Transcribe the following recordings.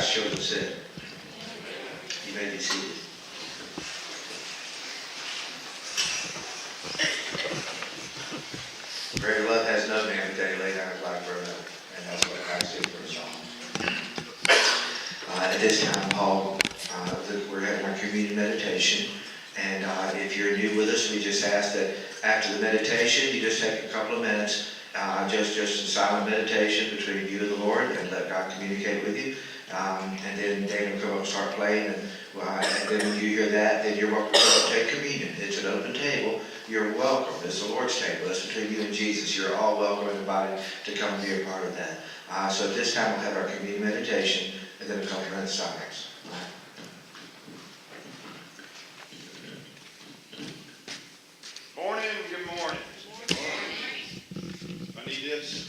God's children sit. You may be seated. Greater love has no man but that he laid down his life for another. And that's what Christ did for us all. At this time, Paul, we're having our communion meditation. And if you're new with us, we just ask that after the meditation, you just take a couple of minutes, just in silent meditation between you and the Lord, and let God communicate with you. And then Daniel will come up and start playing. And then when you hear that, then you're welcome to take communion. It's an open table. You're welcome. It's the Lord's table. It's between you and Jesus. You're all welcome and invited to come and be a part of that. So at this time, we'll have our communion meditation and then a couple of minutes silence. Morning, good morning. I need this.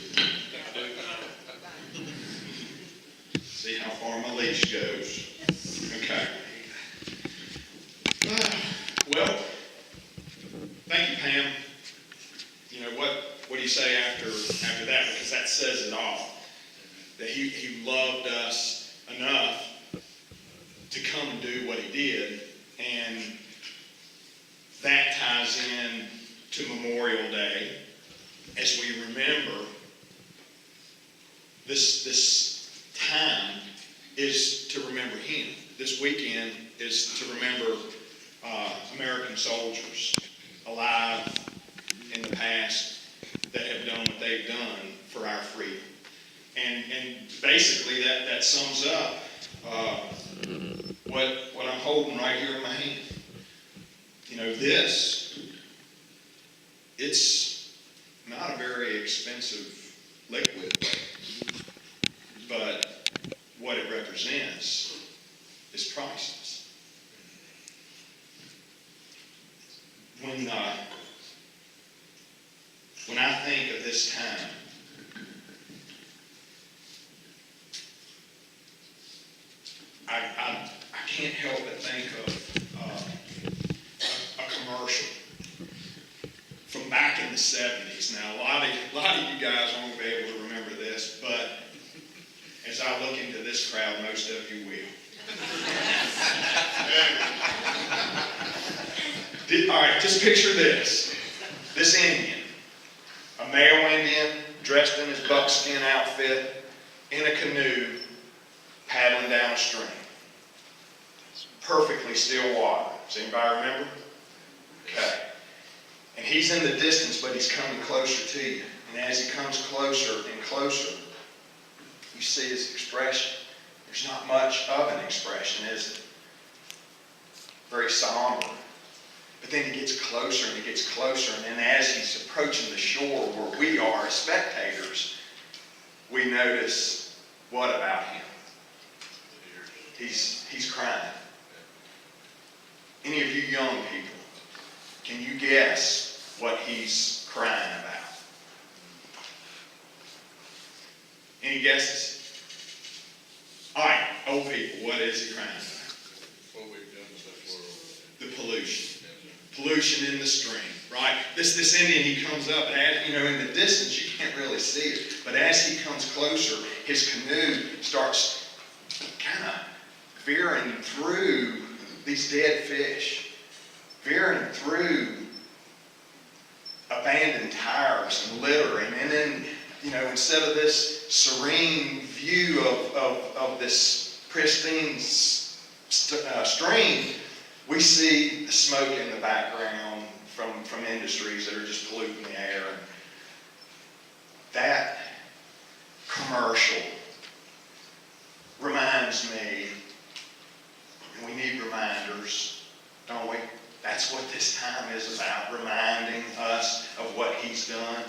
See how far my leash goes. Okay. Well, thank you, Pam. You know, what do you say after that? Because that says it all. That he loved us enough to come and do what he did. And that ties in to Memorial Day as we remember this time is to remember him. This weekend is to remember American soldiers alive in the past that have done what they've done for our freedom. And basically that sums up what I'm holding right here in my hand. You know, it's not a very expensive liquid, but what it represents is priceless. When I think of this time, I can't help but think of a commercial from back in the 70s. Now, a lot of you guys won't be able to remember this, but as I look into this crowd, most of you will. All right, just picture this. This Indian, a male Indian, dressed in his buckskin outfit, in a canoe, paddling down a stream. Perfectly still water. Does anybody remember? Okay. And he's in the distance, but he's coming closer to you. And as he comes closer and closer, you see his expression. There's not much of an expression, is it? Very somber. But then he gets closer and he gets closer. And then as he's approaching the shore where we are as spectators, we notice what about him? He's crying. Any of you young people, can you guess what he's crying about? Any guesses? All right, old people, what is he crying about? What we've done with this world. The pollution. Pollution in the stream, right? This Indian, he comes up, and in the distance you can't really see it, but as he comes closer, his canoe starts kind of veering through these dead fish, veering through abandoned tires and littering, and then, instead of this serene view of this pristine stream, we see the smoke in the background from industries that are just polluting the air. That commercial reminds me, and we need reminders, don't we? That's what this time is about, reminding us of what he's done.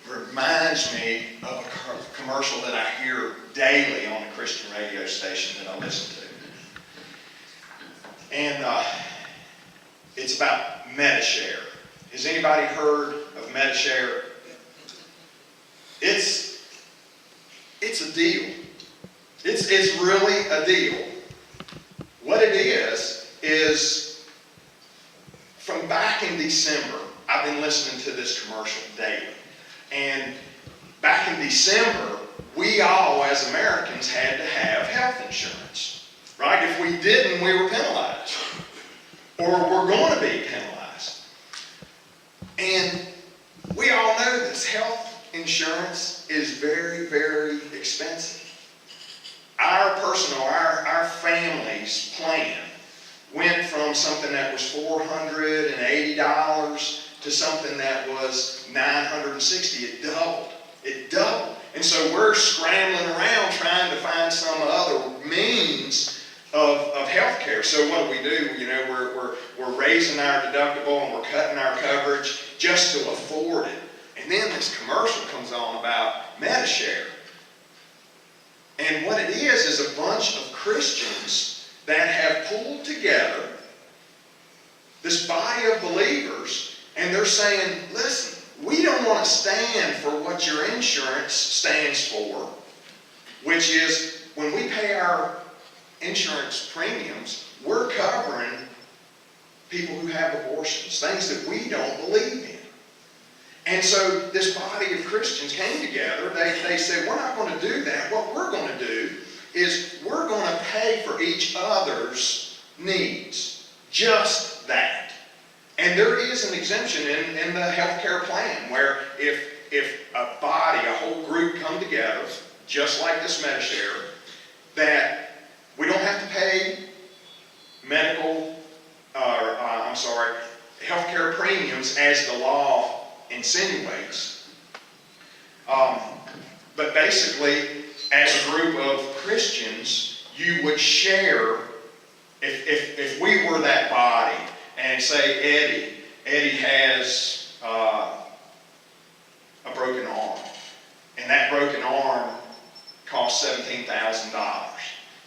Reminds me of a commercial that I hear daily on the Christian radio station that I listen to. And it's about Medi-Share. Has anybody heard of Medi-Share? It's a deal. It's really a deal. What it is from back in December, I've been listening to this commercial daily. And back in December, we all, as Americans, had to have health insurance, right? If we didn't, we were penalized, or we're going to be penalized. And we all know this. Health insurance is very, very expensive. Our personal, our family's plan went from something that was $480 to something that was $960. It doubled. It doubled. And so we're scrambling around trying to find some other means of health care. So what do? You know, we're raising our deductible and we're cutting our coverage just to afford it. And then this commercial comes on about Medishare. And what it is a bunch of Christians that have pulled together this body of believers, and they're saying, listen, we don't want to stand for what your insurance stands for, which is when we pay our insurance premiums, we're covering people who have abortions, things that we don't believe in. And so this body of Christians came together. They said, we're not going to do that. What we're going to do is we're going to pay for each other's needs. Just that. And there is an exemption in the health care plan where if a body, a whole group come together, just like this Medishare, that we don't have to pay health care premiums as the law insinuates. But basically, as a group of Christians, you would share, if we were that body, and say Eddie has a broken arm, and that broken arm costs $17,000.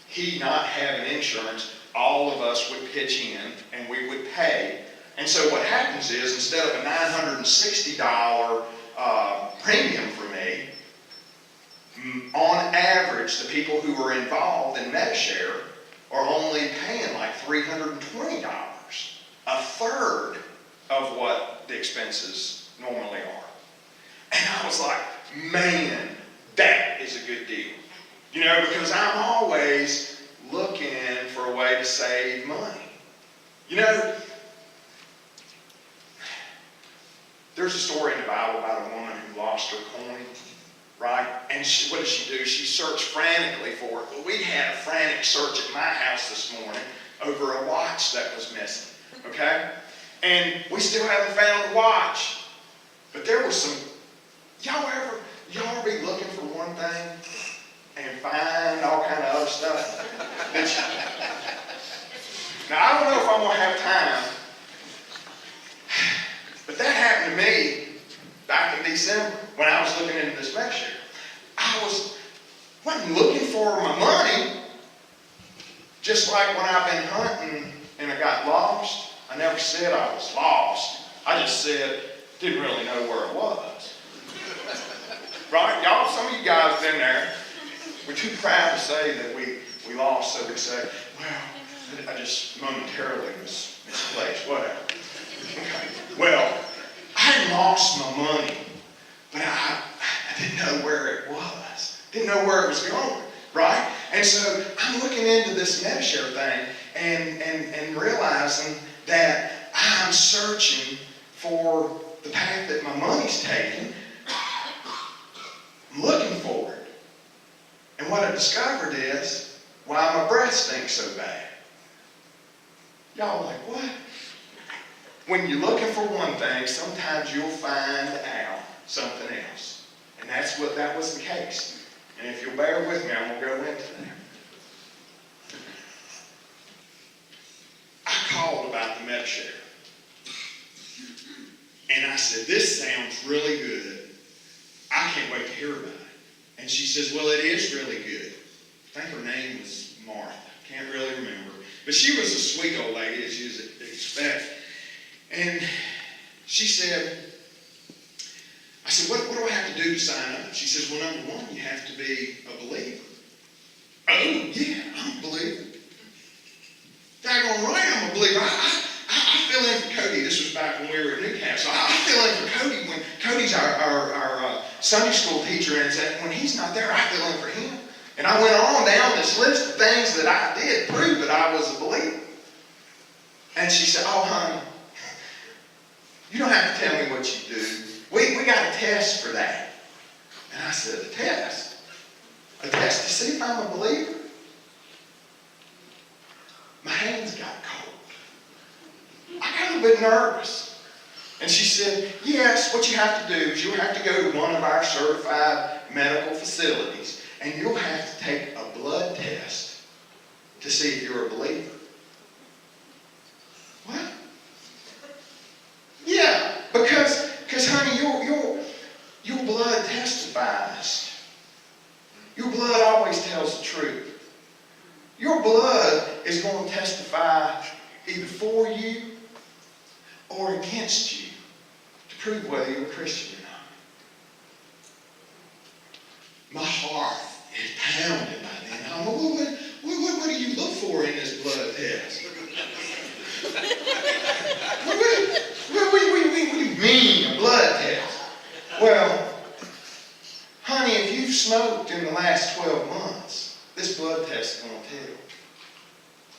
He not having insurance, all of us would pitch in and we would pay. And so what happens is, instead of a $960 premium for me, on average, the people who are involved in Medishare are only paying like $320, a third of what the expenses normally are. And I was like, man, that is a good deal. You know, because I'm always looking for a way to save money. You know, there's a story in the Bible about a woman who lost her coin, right? And what did she do? She searched frantically for it. Well, we had a frantic search at my house this morning over a watch that was missing, okay? And we still haven't found the watch. But there was some, y'all ever be looking for one thing and find all kind of other stuff? Now, I don't know if I'm going to have time, but that happened to me back in December when I was looking into this Medishare. I wasn't looking for my money, just like when I've been hunting and I got lost. I never said I was lost. I just said, didn't really know where it was. Right? Y'all, some of you guys have been there. We're too proud to say that we lost, so we say, well, I just momentarily was misplaced, whatever. Okay. Well, I hadn't lost my money, but I didn't know where it was. Didn't know where it was going, right? And so I'm looking into this Medishare thing and realizing that I'm searching for the path that my money's taking. I'm looking for it. And what I discovered is why my breath stinks so bad. Y'all are like, what? When you're looking for one thing, sometimes you'll find out something else. And that was the case. And if you'll bear with me, I'm going to go into that. I called about the Medishare. And I said, this sounds really good. I can't wait to hear about it. And she says, well, it is really good. I think her name was Martha. Can't really remember. But she was a sweet old lady, as you'd expect. And she said, I said, what do I have to do to sign up? She says, well, number one, you have to be a believer. Oh, yeah, I'm a believer. Daggone right, I'm a believer. I fill in for Cody. This was back when we were at Newcastle. I fill in for Cody when Cody's our Sunday school teacher, and said, when he's not there, I fill in for him. And I went on down this list of things that I did prove that I was a believer. And she said, oh, honey, you don't have to tell me what you do. We got a test for that. And I said, a test? A test to see if I'm a believer? My hands got cold. I got a bit nervous. And she said, yes, what you have to do is you'll have to go to one of our certified medical facilities and you'll have to take a blood test to see if you're a believer. What? Yeah, because honey, your blood testifies. Your blood always tells the truth. Your blood is going to testify either for you or against you to prove whether you're a Christian or not. My heart is pounding by then. I'm like, what do you look for in this blood test? What do you mean, a blood test? Well, honey, if you've smoked in the last 12 months, this blood test is going to tell.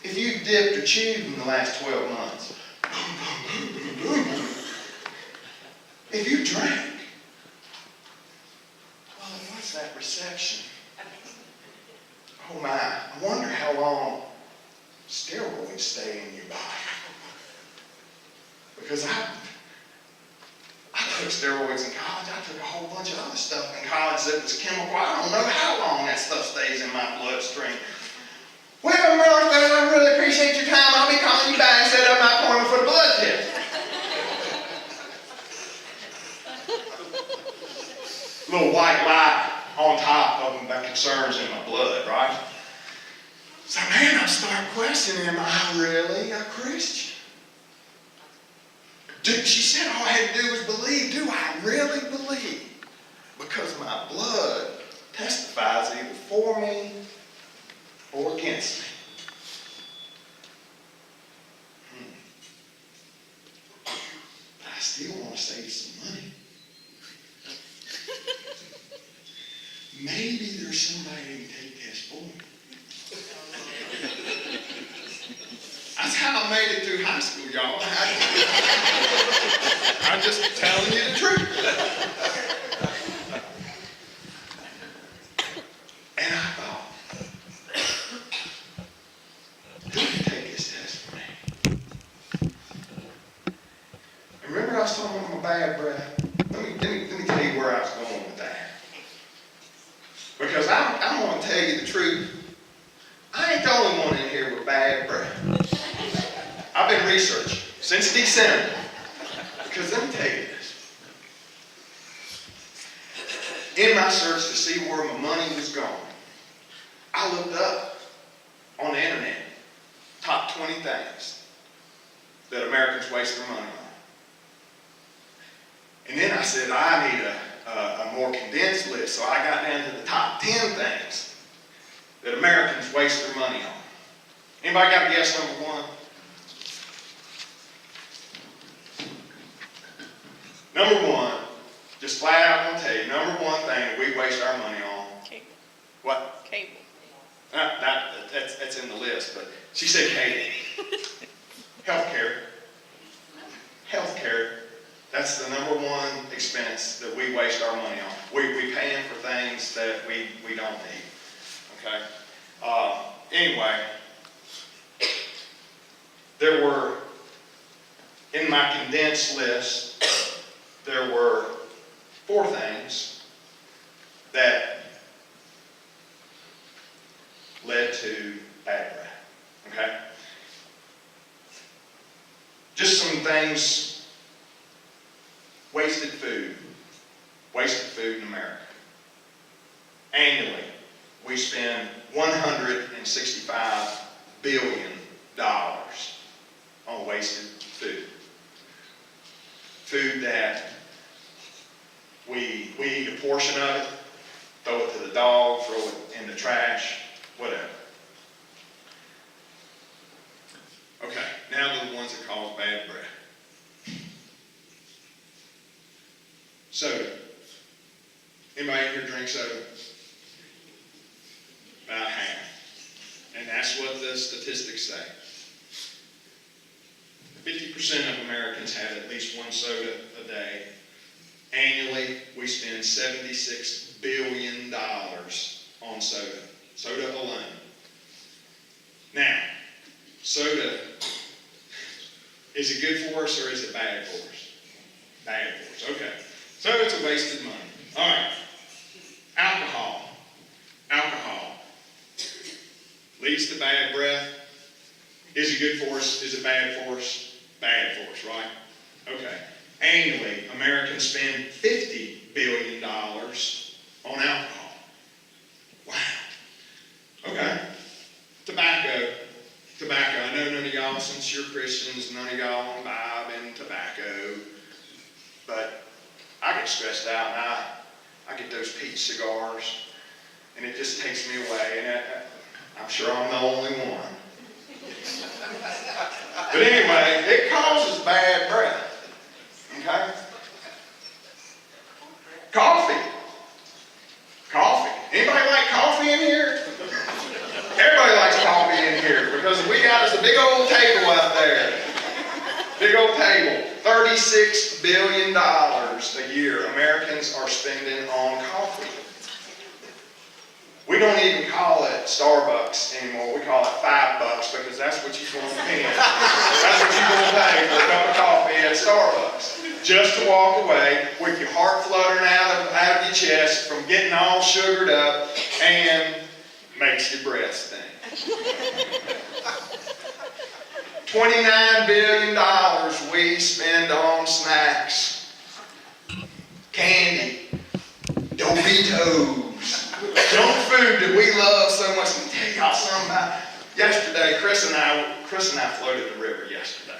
If you've dipped or chewed in the last 12 months, if you drank, well, what's that reception? Oh my, I wonder how long steroids stay in your body. Because I took steroids in college. I took a whole bunch of other stuff in college that was chemical. I don't know how long that stuff stays in my bloodstream. Well, Martha, I really appreciate your time. I'll be calling you back and set up my appointment for the blood test. Little white light on top of my concerns in my blood, right? So, man, I start questioning, am I really a Christian? She said all I had to do was believe. Do I really believe? Because my blood testifies either for me or against me. I still want to save some money. Maybe there's somebody who can take this for me. That's how I made it through high school, y'all. I'm just telling you the truth. And I thought, who can take this test for me? And remember I was talking about my bad breath? Let me tell you where I was going with that. Because I'm going to tell you the truth. I ain't the only one in here with bad breath. I've been researching since December. Because let me tell you this. In my search to see where my money was going, I looked up on the internet top 20 things that Americans waste their money on. And then I said, I need a more condensed list. So I got down to the top 10 things that Americans waste their money on. Anybody got a guess number one? Number one, just flat out going to tell you, number one thing that we waste our money on. Cable. What? Cable. That's in the list, but she said cable. Healthcare. Healthcare. That's the number one expense that we waste our money on. We paying for things that we don't need. Okay? Anyway, there were, in my condensed list, there were 4 things that led to bad breath. Okay? Just some things. Wasted food. Wasted food in America. Annually, we spend $165 billion on wasted food. Food that we eat a portion of it, throw it to the dog, throw it in the trash, whatever. Okay, now to the ones that cause bad breath. Soda. Anybody in here drink soda? About half. And that's what the statistics say. 50% of Americans have at least one soda a day. Annually, we spend $76 billion on soda. Soda alone. Now, soda, is it good for us or is it bad for us? Bad for us, okay. So it's a wasted money. All right. Alcohol. Alcohol leads to bad breath. Is it good for us? Is it bad for us? Bad for us, right? Okay. Annually, Americans spend $50 billion on alcohol. Wow. Okay. Tobacco. Tobacco. I know none of y'all, since you're Christians, none of y'all imbibe in tobacco. But I get stressed out and I get those peach cigars and it just takes me away. And I'm sure I'm the only one. But anyway, it causes bad breath. Okay? Coffee. Coffee. Anybody like coffee in here? Everybody likes coffee in here because we got us a big old table out there. Big old table. $36 billion a year Americans are spending on coffee. We don't even call it Starbucks anymore. We call it $5 because that's what you're going to pay. That's what you're going to pay for a cup of coffee at Starbucks. Just to walk away with your heart fluttering out of your chest from getting all sugared up and makes your breath stink. $29 billion we spend on snacks, candy, Doritos, junk food that we love so much. Let me tell y'all something about yesterday. Chris and I floated the river yesterday.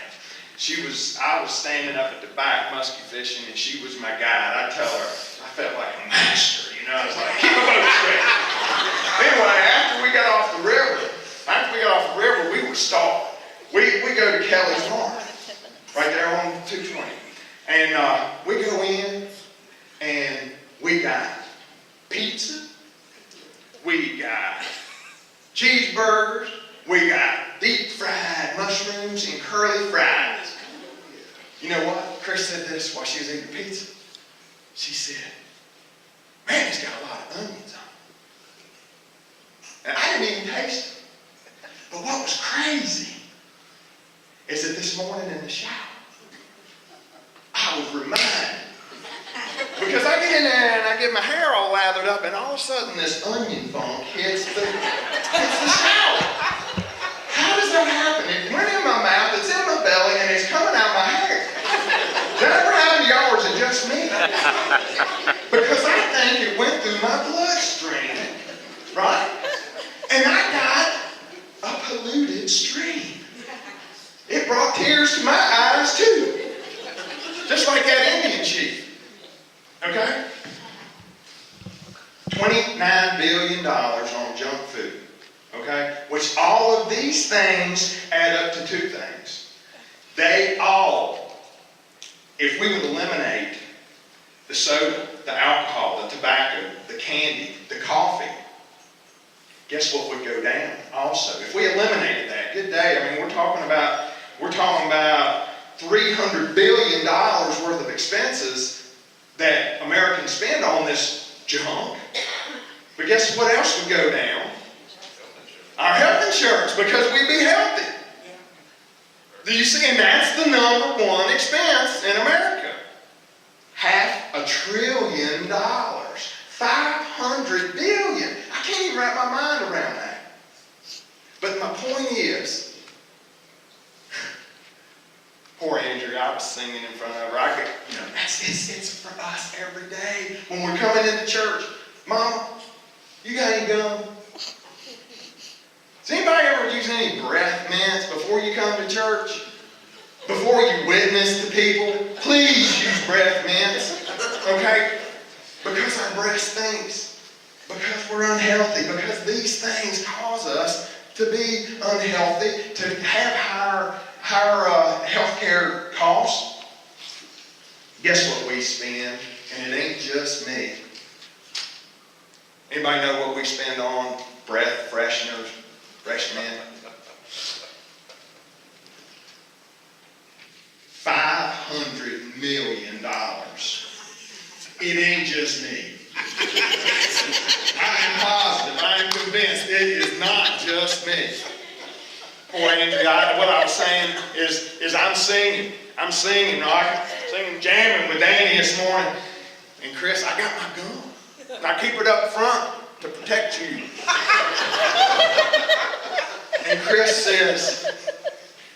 I was standing up at the back musky fishing, and she was my guide. I tell her, I felt like a master, you know. I was like, keep a boat straight. Anyway, after we got off the river, we were starved. We go to Kelly's Farm, right there on 220. And we go in, and we got pizza, we got cheeseburgers, we got deep fried mushrooms and curly fries. You know what? Chris said this while she was eating pizza. She said, man, it's got a lot of onions on it. And I didn't even taste it. But what was crazy is that this morning in the shower, I was reminded. Because I get in there and I get my hair all lathered up, and all of a sudden this onion funk hits the shower. How does that happen? It went in my mouth, it's in my belly, and it's coming out my hair. Does that ever happen to y'all, or is it just me? Because I think it went through my bloodstream, right? And I got a polluted stream. It brought tears to my eyes too. Just like that Indian chief. Okay? $29 billion on junk food. Okay? Which all of these things add up to two things. They all, if we would eliminate the soda, the alcohol, the tobacco, the candy, the coffee, guess what would go down also? If we eliminated that, good day. I mean, we're talking about $300 billion worth of expenses that Americans spend on this junk. But guess what else would go down? Our health insurance, because we'd be healthy. Do you see? And that's the number one expense in America. $500 billion. $500 billion. I can't even wrap my mind around that. But my point is, poor Andrea, I was singing in front of her. It's for us every day when we're coming into church. Mama, you got any gum? Does anybody ever use any breath mints before you come to church? Before you witness to people? Please use breath mints. Okay? Because our breath stinks. Because we're unhealthy. Because these things cause us to be unhealthy, to have higher health care costs. Guess what we spend? And it ain't just me. Anybody know what we spend on breath fresheners, freshmen? $500 million. It ain't just me. I am positive, I am convinced it is not just me. Poor Andrea, what I was saying is I'm singing, right? Singing, jamming with Danny this morning. And Chris, I got my gun. And I keep it up front to protect you. And Chris says,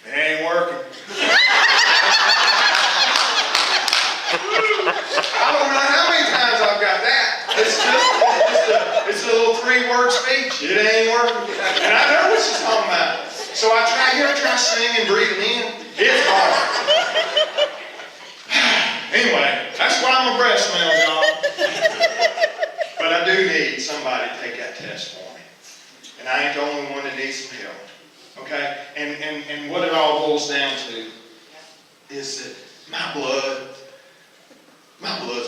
it ain't working. I don't know how many times I've got that. It's a little 3-word speech. It ain't working. And I know what she's talking about. So I try singing, breathing in. It's hard. Anyway, that's why I'm a breath smell, y'all. But I do need somebody to take that test for me. And I ain't the only one that needs some help. Okay? And what it all boils down to is that my blood's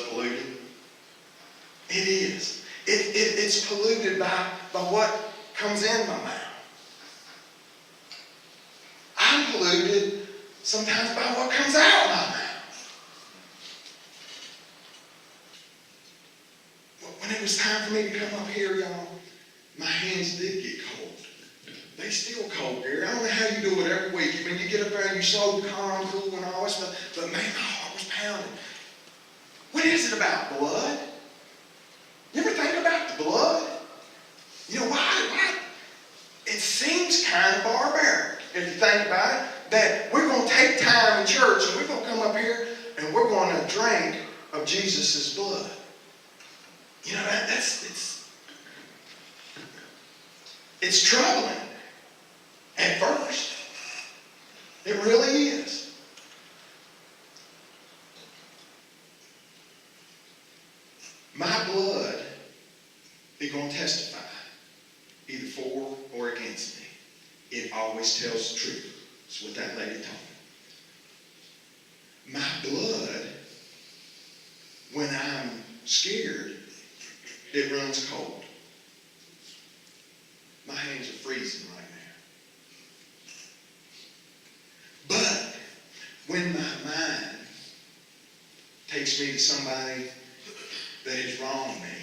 polluted. It is. It's polluted by what comes in my mouth. I'm polluted sometimes by what comes out of my mouth. When it was time for me to come up here, y'all, my hands did get cold. They still cold, Gary. I don't know how you do it every week. When you get up there and you so calm, cool, and all that stuff, but man, my heart was pounding. What is it about blood? You ever think about the blood? You know, why? It seems kind of barbaric, if you think about it, that we're going to take time in church and we're going to come up here and we're going to drink of Jesus' blood. You know, it's troubling at first. It really is. My blood is going to testify either for or against me. It always tells the truth. That's what that lady told me. My blood, when I'm scared, it runs cold. My hands are freezing right now. But when my mind takes me to somebody that has wronged me,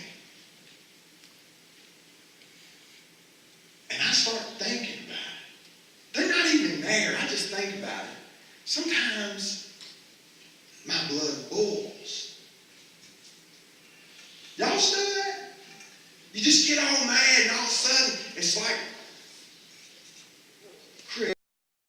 and I start thinking about it, they're not even there, I just think about it. Sometimes my blood boils. Y'all still that? You just get all mad and all of a sudden it's like